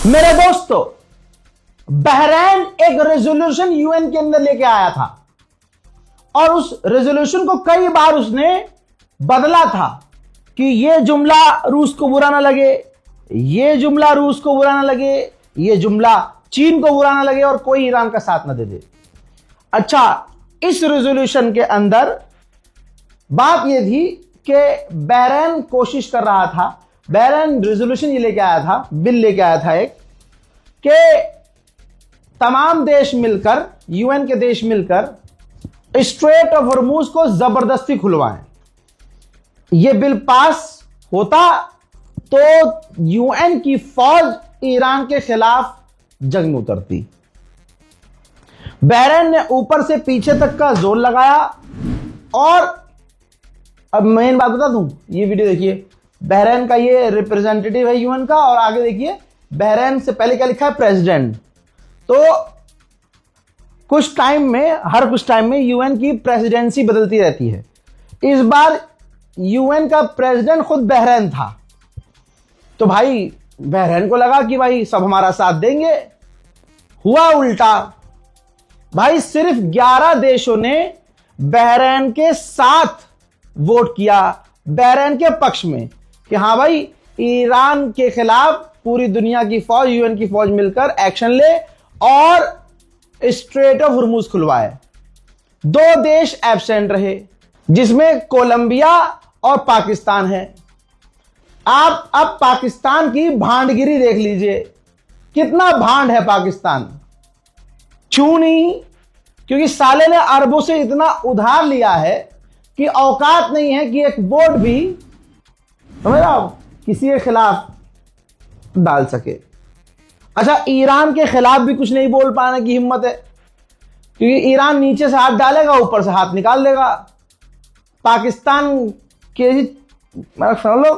मेरे दोस्तों, बहरैन एक रेजोल्यूशन यूएन के अंदर लेके आया था और उस रेजोल्यूशन को कई बार उसने बदला था कि यह जुमला रूस को बुरा ना लगे, यह जुमला रूस को बुरा ना लगे, यह जुमला चीन को बुरा ना लगे और कोई ईरान का साथ ना दे दे। अच्छा, इस रेजोल्यूशन के अंदर बात यह थी कि बहरैन कोशिश कर रहा था, बहरैन रेजोल्यूशन ये लेके आया था, बिल लेके आया था एक, कि तमाम देश मिलकर, यूएन के देश मिलकर स्ट्रेट ऑफ हॉर्मूज को जबरदस्ती खुलवाएं। यह बिल पास होता तो यूएन की फौज ईरान के खिलाफ जंग में उतरती। बहरैन ने ऊपर से पीछे तक का जोर लगाया और अब मेन बात बता दूं, ये वीडियो देखिए, बहरैन का ये रिप्रेजेंटेटिव है यूएन का और आगे देखिए बहरैन से पहले क्या लिखा है, प्रेसिडेंट। तो कुछ टाइम में, हर कुछ टाइम में यूएन की प्रेसिडेंसी बदलती रहती है। इस बार यूएन का प्रेसिडेंट खुद बहरैन था, तो भाई बहरैन को लगा कि भाई सब हमारा साथ देंगे। हुआ उल्टा, भाई सिर्फ 11 देशों ने बहरैन के साथ वोट किया, बहरैन के पक्ष में, कि हां भाई ईरान के खिलाफ पूरी दुनिया की फौज, यूएन की फौज मिलकर एक्शन ले और स्ट्रेट ऑफ हॉर्मूज खुलवाए। 2 देश एब्सेंट रहे, जिसमें कोलंबिया और पाकिस्तान है। आप अब पाकिस्तान की भांडगिरी देख लीजिए, कितना भांड है पाकिस्तान। क्यों नहीं? क्योंकि साले ने अरबों से इतना उधार लिया है कि औकात नहीं है कि एक वोट भी, समझ रहे हो, किसी के खिलाफ डाल सके। अच्छा, ईरान के खिलाफ भी कुछ नहीं बोल पाने की हिम्मत है, क्योंकि ईरान नीचे से हाथ डालेगा, ऊपर से हाथ निकाल देगा। पाकिस्तान के समझ लो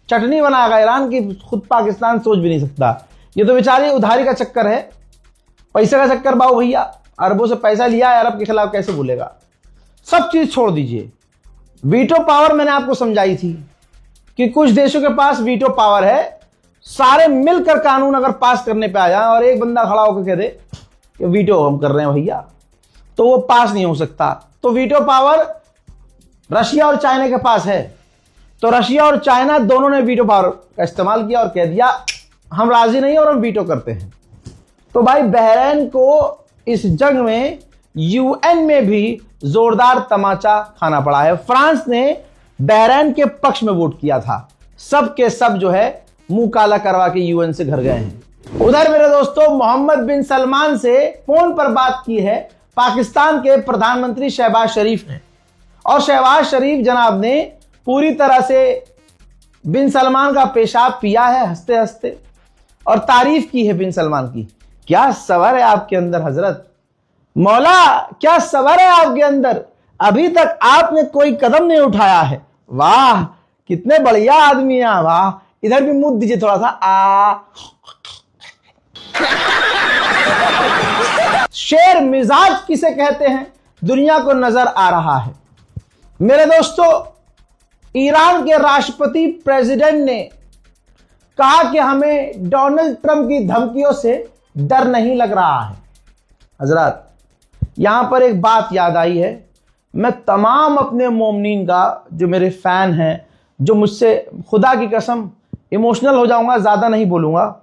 चटनी बनाएगा ईरान की, खुद पाकिस्तान सोच भी नहीं सकता। ये तो बेचारी उधारी का चक्कर है, पैसे का चक्कर। बाबू भैया अरबों से पैसा लिया है, अरब के खिलाफ कैसे बोलेगा? सब चीज छोड़ दीजिए। वीटो पावर मैंने आपको समझाई थी कि कुछ देशों के पास वीटो पावर है, सारे मिलकर कानून अगर पास करने पे आ जाए और एक बंदा खड़ा होकर कह दे कि वीटो हम कर रहे हैं भैया, तो वो पास नहीं हो सकता। तो वीटो पावर रशिया और चाइना के पास है, तो रशिया और चाइना दोनों ने वीटो पावर का इस्तेमाल किया और कह दिया हम राजी नहीं और हम वीटो करते हैं। तो भाई बहरैन को इस जंग में यूएन में भी जोरदार तमाचा खाना पड़ा है। फ्रांस ने बहरैन के पक्ष में वोट किया था, सब के सब जो है मुंह काला करवा के यूएन से घर गए हैं। उधर मेरे दोस्तों, मोहम्मद बिन सलमान से फोन पर बात की है पाकिस्तान के प्रधानमंत्री शहबाज शरीफ ने, और शहबाज शरीफ जनाब ने पूरी तरह से बिन सलमान का पेशाब पिया है हंसते हंसते, और तारीफ की है बिन सलमान की। क्या सबर है आपके अंदर हजरत, मौला क्या सबर है आपके अंदर, अभी तक आपने कोई कदम नहीं उठाया है। वाह कितने बढ़िया आदमी हैं, वाह। इधर भी मुंह दीजिए थोड़ा सा, शेर मिजाज किसे कहते हैं दुनिया को नजर आ रहा है। मेरे दोस्तों, ईरान के राष्ट्रपति प्रेसिडेंट ने कहा कि हमें डोनाल्ड ट्रंप की धमकियों से डर नहीं लग रहा है। हजरत यहां पर एक बात याद आई है, मैं तमाम अपने मोमिनीन का, जो मेरे फैन हैं, जो मुझसे खुदा की कसम इमोशनल हो जाऊंगा, ज्यादा नहीं बोलूंगा,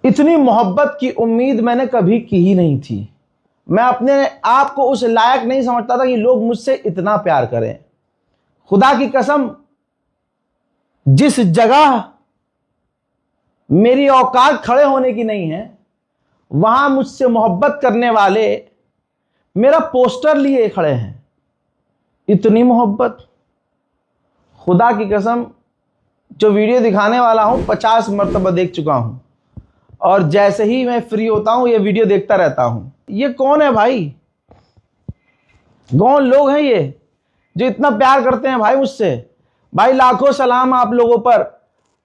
इतनी मोहब्बत की उम्मीद मैंने कभी की ही नहीं थी। मैं अपने आप को उस लायक नहीं समझता था कि लोग मुझसे इतना प्यार करें। खुदा की कसम, जिस जगह मेरी औकात खड़े होने की नहीं है, वहां मुझसे मोहब्बत करने वाले मेरा पोस्टर लिए खड़े हैं। इतनी मोहब्बत, खुदा की कसम, जो वीडियो दिखाने वाला हूं 50 मरतबा देख चुका हूं, और जैसे ही मैं फ्री होता हूं ये वीडियो देखता रहता हूं। ये कौन है भाई, कौन लोग हैं ये जो इतना प्यार करते हैं भाई मुझसे? भाई लाखों सलाम आप लोगों पर,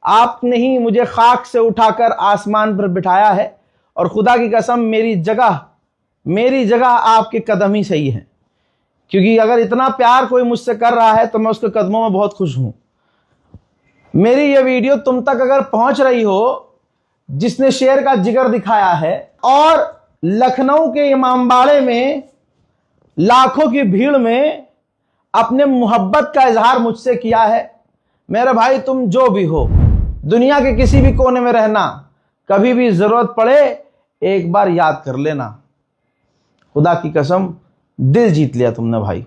आपने ही मुझे खाक से उठाकर आसमान पर बिठाया है, और खुदा की कसम मेरी जगह आपके कदम ही सही है। क्योंकि अगर इतना प्यार कोई मुझसे कर रहा है तो मैं उसके कदमों में बहुत खुश हूं। मेरी ये वीडियो तुम तक अगर पहुंच रही हो जिसने शेर का जिगर दिखाया है और लखनऊ के इमामबाड़े में लाखों की भीड़ में अपने मोहब्बत का इजहार मुझसे किया है। मेरे भाई, तुम जो भी हो, दुनिया के किसी भी कोने में रहना, कभी भी जरूरत पड़े एक बार याद कर लेना। खुदा की कसम, दिल जीत लिया तुमने भाई।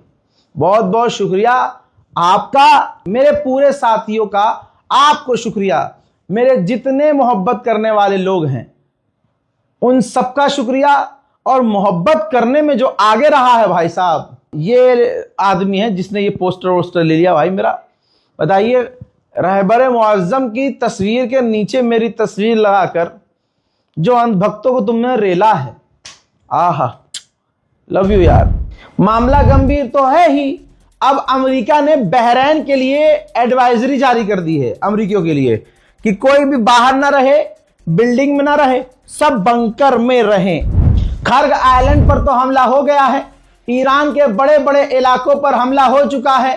बहुत बहुत शुक्रिया आपका, मेरे पूरे साथियों का आपको शुक्रिया, मेरे जितने मोहब्बत करने वाले लोग हैं उन सबका शुक्रिया। और मोहब्बत करने में जो आगे रहा है भाई साहब, ये आदमी है जिसने ये पोस्टर वोस्टर ले लिया भाई मेरा। बताइए, रहबर मुअज्जम की तस्वीर के नीचे मेरी तस्वीर लगाकर जो अंधभक्तों को तुमने रेला है, आहा, लव यू यार। मामला गंभीर तो है ही। अब अमेरिका ने बहरीन के लिए एडवाइजरी जारी कर दी है, अमेरिकियों के लिए, कि कोई भी बाहर ना रहे, बिल्डिंग में ना रहे, सब बंकर में रहें। खर्ग आइलैंड पर तो हमला हो गया है, ईरान के बड़े बड़े इलाकों पर हमला हो चुका है।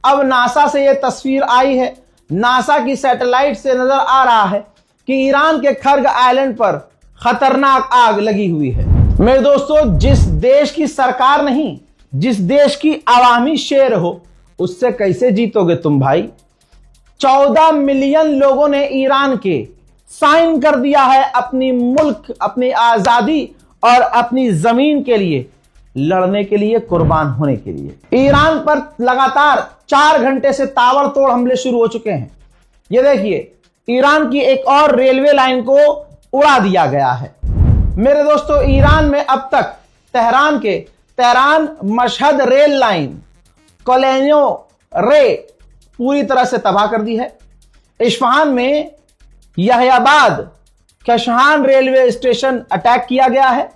अब नासा से यह तस्वीर आई है, नासा की सैटेलाइट से नजर आ रहा है कि ईरान के खर्ग आइलैंड पर खतरनाक आग लगी हुई है। मेरे दोस्तों, जिस देश की सरकार नहीं, जिस देश की आवामी शेर हो, उससे कैसे जीतोगे तुम भाई। 14 मिलियन लोगों ने ईरान के साइन कर दिया है अपनी मुल्क, अपनी आजादी और अपनी जमीन के लिए लड़ने के लिए, कुर्बान होने के लिए। ईरान पर लगातार 4 घंटे से ताबड़तोड़ हमले शुरू हो चुके हैं। ये देखिए, ईरान की एक और रेलवे लाइन को उड़ा दिया गया है। मेरे दोस्तों, ईरान में अब तक तेहरान मशहद रेल लाइन, कोलेनो रे पूरी तरह से तबाह कर दी है। इस्फहान में Yahyabad Kashan railway station attack किया गया है।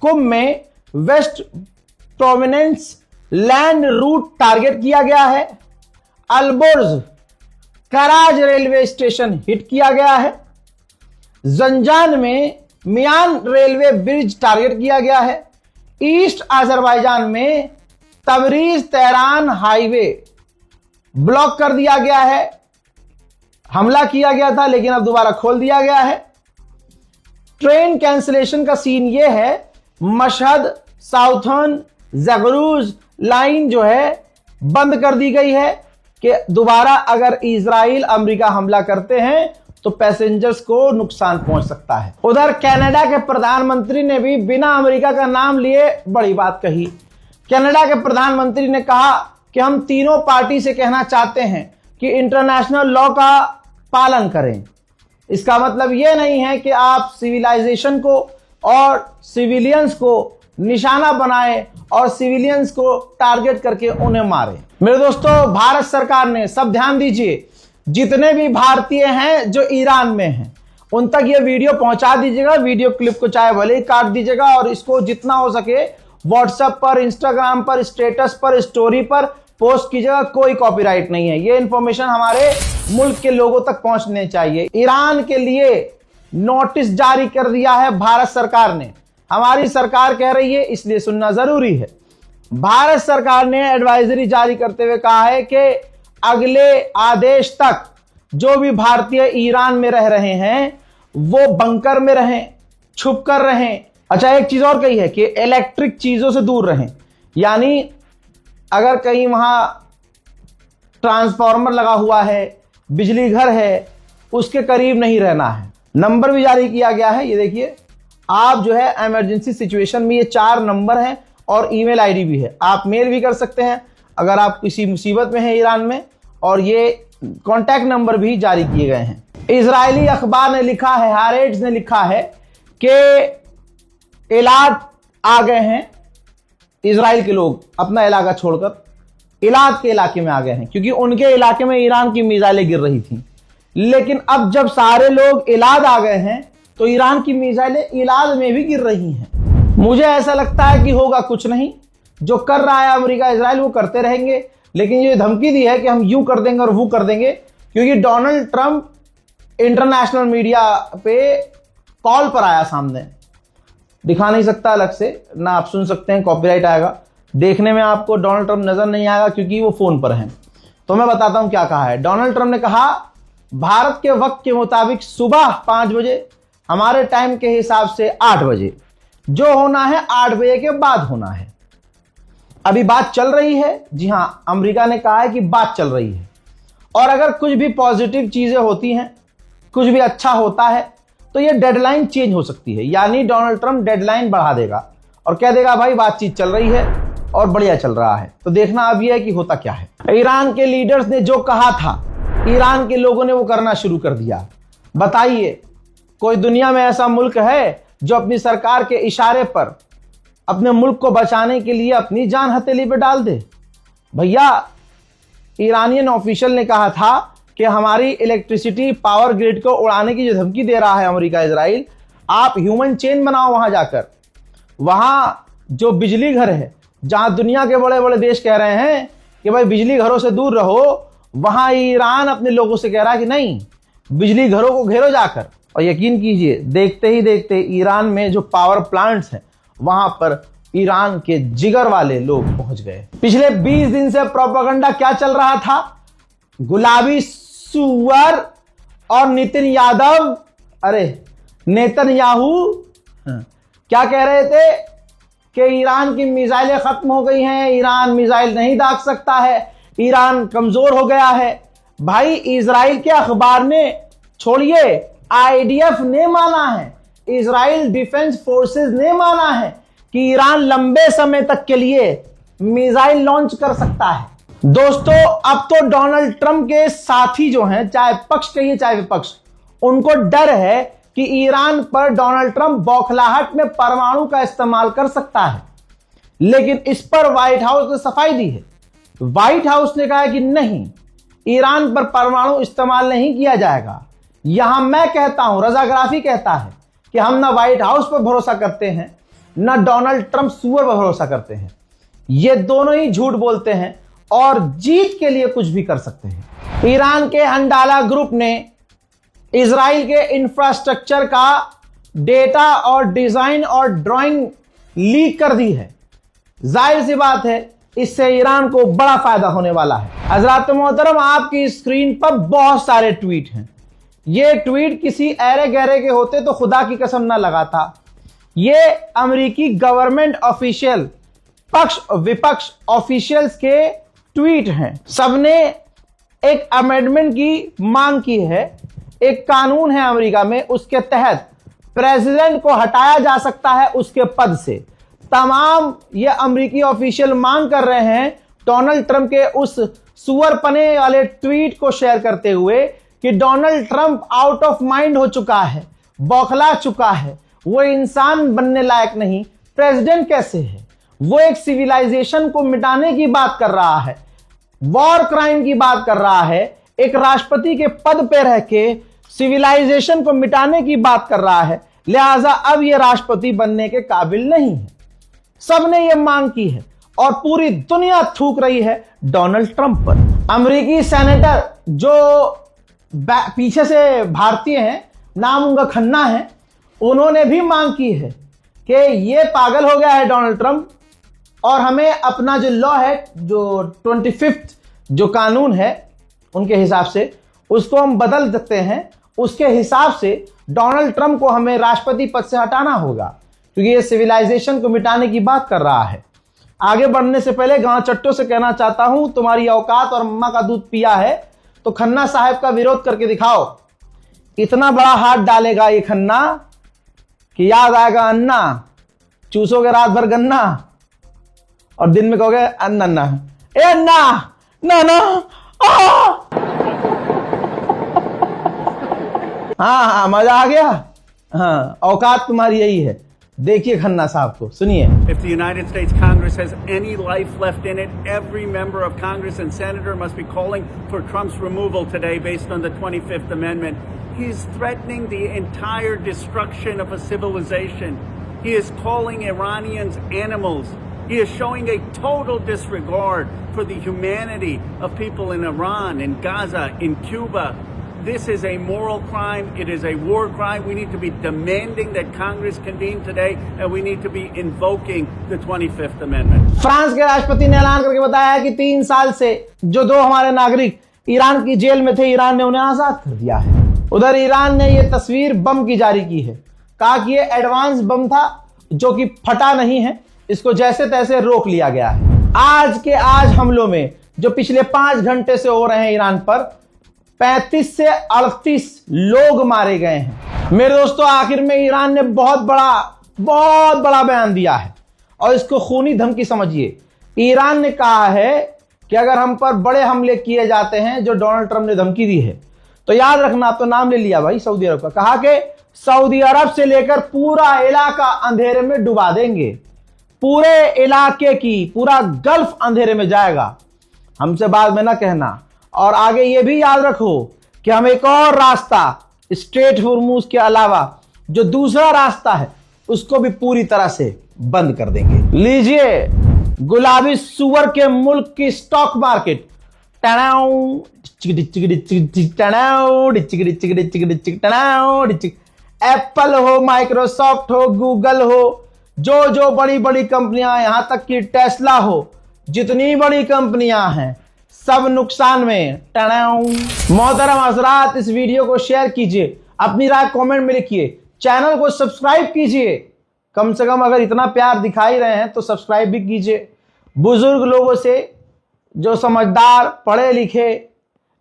कुम में west province land route target किया गया है। Alborz Karaj railway station hit किया गया है। जंजान में मियान रेलवे ब्रिज टारगेट किया गया है। ईस्ट अजरबैजान में तबरीज तेहरान हाईवे ब्लॉक कर दिया गया है। हमला किया गया था लेकिन अब दोबारा खोल दिया गया है। ट्रेन कैंसिलेशन का सीन यह है, मशहद साउथर्न जगरूज लाइन जो है बंद कर दी गई है कि दोबारा अगर इजराइल अमेरिका हमला करते हैं तो पैसेंजर्स को नुकसान पहुंच सकता है। उधर कनाडा के प्रधानमंत्री ने भी बिना अमेरिका का नाम लिए बड़ी बात कही। कनाडा के प्रधानमंत्री ने कहा कि हम तीनों पार्टी से कहना चाहते हैं कि इंटरनेशनल लॉ का पालन करें। इसका मतलब यह नहीं है कि आप सिविलाइजेशन को और सिविलियंस को निशाना बनाएं और सिविलियंस को टारगेट करके उन्हें मारें। मेरे दोस्तों, भारत सरकार ने, सब ध्यान दीजिए, जितने भी भारतीय हैं जो ईरान में हैं उन तक ये वीडियो पहुंचा दीजिएगा। वीडियो क्लिप को चाहे भले ही काट दीजिएगा और इसको जितना हो सके व्हाट्सएप पर, इंस्टाग्राम पर, स्टेटस पर, स्टोरी पर पोस्ट कीजिएगा। कोई कॉपीराइट नहीं है। ये इंफॉर्मेशन हमारे मुल्क के लोगों तक पहुंचने चाहिए। ईरान के लिए नोटिस जारी कर दिया है भारत सरकार ने। हमारी सरकार कह रही है, इसलिए सुनना जरूरी है। भारत सरकार ने एडवाइजरी जारी करते हुए कहा है कि अगले आदेश तक जो भी भारतीय ईरान में रह रहे हैं वो बंकर में रहें, छुप कर रहें। अच्छा, एक चीज और कही है कि इलेक्ट्रिक चीजों से दूर रहें, यानी अगर कहीं वहां ट्रांसफार्मर लगा हुआ है, बिजली घर है, उसके करीब नहीं रहना है। नंबर भी जारी किया गया है। ये देखिए, आप जो है इमरजेंसी सिचुएशन में, ये 4 नंबर हैं और ईमेल आईडी भी है। आप मेल भी कर सकते हैं अगर आप किसी मुसीबत में हैं ईरान में, और ये कॉन्टैक्ट नंबर भी जारी किए गए हैं। इजरायली अखबार ने लिखा है, हारेट्स ने लिखा है कि इलाद आ गए हैं, इजराइल के लोग अपना इलाका छोड़कर इलाद के इलाके में आ गए हैं, क्योंकि उनके इलाके में ईरान की मिसाइलें गिर रही थी। लेकिन अब जब सारे लोग इलाद आ गए हैं तो ईरान की मिसाइलें इलाद में भी गिर रही हैं। मुझे ऐसा लगता है कि होगा कुछ नहीं। जो कर रहा है अमेरिका इजराइल वो करते रहेंगे, लेकिन ये धमकी दी है कि हम यूं कर देंगे और वो कर देंगे, क्योंकि डोनाल्ड ट्रंप इंटरनेशनल मीडिया पे कॉल पर आया सामने। दिखा नहीं सकता अलग से ना, आप सुन सकते हैं, कॉपीराइट आएगा। देखने में आपको डोनाल्ड ट्रंप नजर नहीं आएगा क्योंकि वो फोन पर हैं। तो मैं बताता हूं क्या कहा है। डोनाल्ड ट्रंप ने कहा, भारत के वक्त के मुताबिक सुबह 5 बजे हमारे टाइम के हिसाब से 8 बजे। जो होना है 8 बजे के बाद होना है। अभी बात चल रही है, जी हां, अमेरिका ने कहा है कि बात चल रही है, और अगर कुछ भी पॉजिटिव चीजें होती हैं, कुछ भी अच्छा होता है, तो ये डेडलाइन चेंज हो सकती है। यानी डोनाल्ड ट्रंप डेडलाइन बढ़ा देगा और कह देगा भाई बातचीत चल रही है और बढ़िया चल रहा है। तो देखना अब यह है कि होता क्या है। ईरान के लीडर्स ने जो कहा था, ईरान के लोगों ने वो करना शुरू कर दिया। बताइए, कोई दुनिया में ऐसा मुल्क है जो अपनी सरकार के इशारे पर अपने मुल्क को बचाने के लिए अपनी जान हथेली पे डाल दे? भैया, ईरानियन ऑफिशियल ने कहा था कि हमारी इलेक्ट्रिसिटी पावर ग्रिड को उड़ाने की जो धमकी दे रहा है अमेरिका इजराइल, आप ह्यूमन चेन बनाओ वहां जाकर। वहां जो बिजली घर है, जहां दुनिया के बड़े बड़े देश कह रहे हैं कि भाई बिजली घरों से दूर रहो, वहां ईरान अपने लोगों से कह रहा है कि नहीं, बिजली घरों को घेरो जाकर। और यकीन कीजिए, देखते ही देखते ईरान में जो पावर प्लांट्स हैं वहां पर ईरान के जिगर वाले लोग पहुंच गए। पिछले 20 दिन से प्रोपेगेंडा क्या चल रहा था? गुलाबी सुअर और नितिन यादव, अरे नेतन्याहू क्या कह रहे थे कि ईरान की मिसाइलें खत्म हो गई हैं, ईरान मिसाइल नहीं दाग सकता है, ईरान कमजोर हो गया है। भाई, इजराइल के अखबार ने, छोड़िए, आईडीएफ ने माना है, इजराइल डिफेंस फोर्सेस ने माना है कि ईरान लंबे समय तक के लिए मिसाइल लॉन्च कर सकता है। दोस्तों, अब तो डोनाल्ड ट्रंप के साथी जो हैं, चाहे पक्ष कहिए चाहे विपक्ष, उनको डर है कि ईरान पर डोनाल्ड ट्रंप बौखलाहट में परमाणु का इस्तेमाल कर सकता है। लेकिन इस पर व्हाइट हाउस ने सफाई दी है। व्हाइट हाउस ने कहा है कि नहीं, ईरान पर परमाणु इस्तेमाल नहीं किया जाएगा। यहां मैं कहता हूं, रजा गराफी कहता है कि हम ना व्हाइट हाउस पर भरोसा करते हैं, ना डोनाल्ड ट्रंप सुअर पर भरोसा करते हैं। ये दोनों ही झूठ बोलते हैं और जीत के लिए कुछ भी कर सकते हैं। ईरान के हंडाला ग्रुप ने इजराइल के इंफ्रास्ट्रक्चर का डेटा और डिजाइन और ड्राइंग लीक कर दी है। जाहिर सी बात है, इससे ईरान को बड़ा फायदा होने वाला है। हजरात मोहतरम, आपकी स्क्रीन पर बहुत सारे ट्वीट हैं। ये ट्वीट किसी ऐरे गहरे के होते तो खुदा की कसम ना लगाता। ये अमेरिकी गवर्नमेंट ऑफिशियल, पक्ष विपक्ष ऑफिशियल्स के ट्वीट हैं। सबने एक अमेंडमेंट की मांग की है। एक कानून है अमेरिका में, उसके तहत प्रेसिडेंट को हटाया जा सकता है उसके पद से। तमाम ये अमेरिकी ऑफिशियल मांग कर रहे हैं डोनाल्ड ट्रंप के उस सुअर पने वाले ट्वीट को शेयर करते हुए कि Donald Trump out of mind हो चुका है, बौखला चुका है, वो इंसान बनने लायक नहीं, प्रेसिडेंट कैसे है? वो एक सिविलाइजेशन को मिटाने की बात कर रहा है, वॉर क्राइम की बात कर रहा है, एक राष्ट्रपति के पद पे रह के सिविलाइजेशन को मिटाने की बात कर रहा है। लिहाजा अब ये राष्ट्रपति बनने के काबिल नहीं है। सबने ये मांग की है और पूरी दुनिया थूक रही है डोनाल्ड ट्रंप पर। अमेरिकी सेनेटर जो पीछे से भारतीय हैं, नाम उनका खन्ना है, उन्होंने भी मांग की है कि ये पागल हो गया है डोनाल्ड ट्रंप और हमें अपना जो लॉ है, जो 25th जो कानून है उनके हिसाब से, उसको हम बदल सकते हैं। उसके हिसाब से डोनाल्ड ट्रंप को हमें राष्ट्रपति पद से हटाना होगा, क्योंकि ये सिविलाइजेशन को मिटाने की बात कर रहा है। आगे बढ़ने से पहले गांव चट्टों से कहना चाहता हूं, तुम्हारी औकात और अम्मा का दूध पिया है तो खन्ना साहब का विरोध करके दिखाओ। इतना बड़ा हाथ डालेगा ये खन्ना कि याद आएगा अन्ना, चूसोगे रात भर गन्ना और दिन में कहोगे अन्ना अन्ना, ए अन्ना ना ना। हाँ, मजा आ गया। हाँ, औकात तुम्हारी यही है। देखिए खन्ना साहब को, सुनिए। If the United States Congress has any life left in it, every member of Congress and senator must be calling for Trump's removal today based on the 25th Amendment. He is threatening the entire destruction of a civilization. He is calling Iranians animals. He is showing a total disregard for the humanity of people in Iran, in Gaza, in Cuba. This is a moral crime. It is a war crime. We need to be demanding that Congress convene today, and we need to be invoking the 25th Amendment. France के राष्ट्रपति ने ऐलान करके बताया है कि 3 साल से जो 2 हमारे नागरिक ईरान की जेल में थे, ईरान ने उन्हें आजाद कर दिया है। उधर ईरान ने यह तस्वीर बम की जारी की है, कहा कि यह एडवांस बम था जो कि फटा नहीं है, इसको जैसे तैसे रोक लिया गया है। आज के आज हमलों में जो पिछले 5 घंटे से हो रहे हैं ईरान पर, 35 से 38 लोग मारे गए हैं। मेरे दोस्तों, आखिर में ईरान ने बहुत बड़ा बयान दिया है और इसको खूनी धमकी समझिए। ईरान ने कहा है कि अगर हम पर बड़े हमले किए जाते हैं, जो डोनाल्ड ट्रंप ने धमकी दी है, तो याद रखना, तो नाम ले लिया भाई सऊदी अरब का, कहा कि सऊदी अरब से लेकर पूरा इलाका अंधेरे में डुबा देंगे, पूरे इलाके की पूरा गल्फ अंधेरे में जाएगा, हमसे बाद में ना कहना। और आगे ये भी याद रखो कि हम एक और रास्ता स्ट्रेट होर्मुज के अलावा जो दूसरा रास्ता है उसको भी पूरी तरह से बंद कर देंगे। लीजिए गुलाबी सुअर के मुल्क की स्टॉक मार्केट, एप्पल हो, माइक्रोसॉफ्ट हो, गूगल हो, जो बड़ी बड़ी कंपनियां, यहां तक कि टेस्ला हो, जितनी बड़ी कंपनियां हैं सब नुकसान में। मोहतरम हजरात, इस वीडियो को शेयर कीजिए, अपनी राय कमेंट में लिखिए, चैनल को सब्सक्राइब कीजिए, कम से कम अगर इतना प्यार दिखा ही रहे हैं तो सब्सक्राइब भी कीजिए। बुजुर्ग लोगों से, जो समझदार पढ़े लिखे,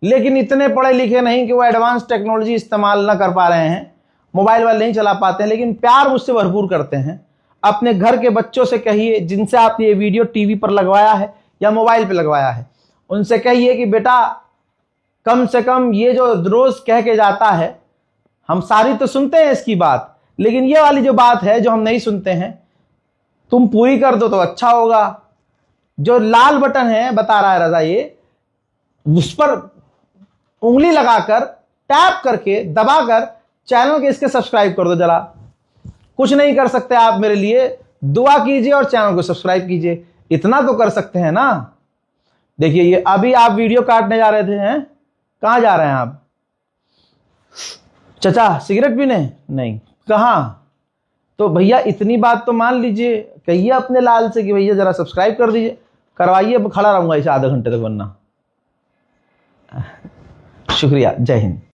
लेकिन इतने पढ़े लिखे नहीं कि वो एडवांस टेक्नोलॉजी इस्तेमाल ना कर पा रहे हैं, मोबाइल वाले नहीं चला पाते हैं, लेकिन प्यार मुझसे भरपूर करते हैं, अपने घर के बच्चों से कहिए, जिनसे आपने ये वीडियो टीवी पर लगवाया है या मोबाइल पे लगवाया है, उनसे कहिए कि बेटा कम से कम ये जो रोज कह के जाता है, हम सारी तो सुनते हैं इसकी बात, लेकिन ये वाली जो बात है जो हम नहीं सुनते हैं, तुम पूरी कर दो तो अच्छा होगा। जो लाल बटन है, बता रहा है रजा, ये उस पर उंगली लगाकर टैप करके दबाकर चैनल के इसके सब्सक्राइब कर दो। जरा कुछ नहीं कर सकते आप मेरे लिए, दुआ कीजिए और चैनल को सब्सक्राइब कीजिए, इतना तो कर सकते हैं ना। देखिए ये अभी आप वीडियो काटने जा रहे थे, हैं कहां जा रहे हैं आप? चचा सिगरेट पीने? नहीं, कहां? तो भैया इतनी बात तो मान लीजिए, कहिए अपने लाल से कि भैया जरा सब्सक्राइब कर दीजिए, करवाइए, खड़ा रहूंगा इसे आधे घंटे तक वरना। शुक्रिया, जय हिंद।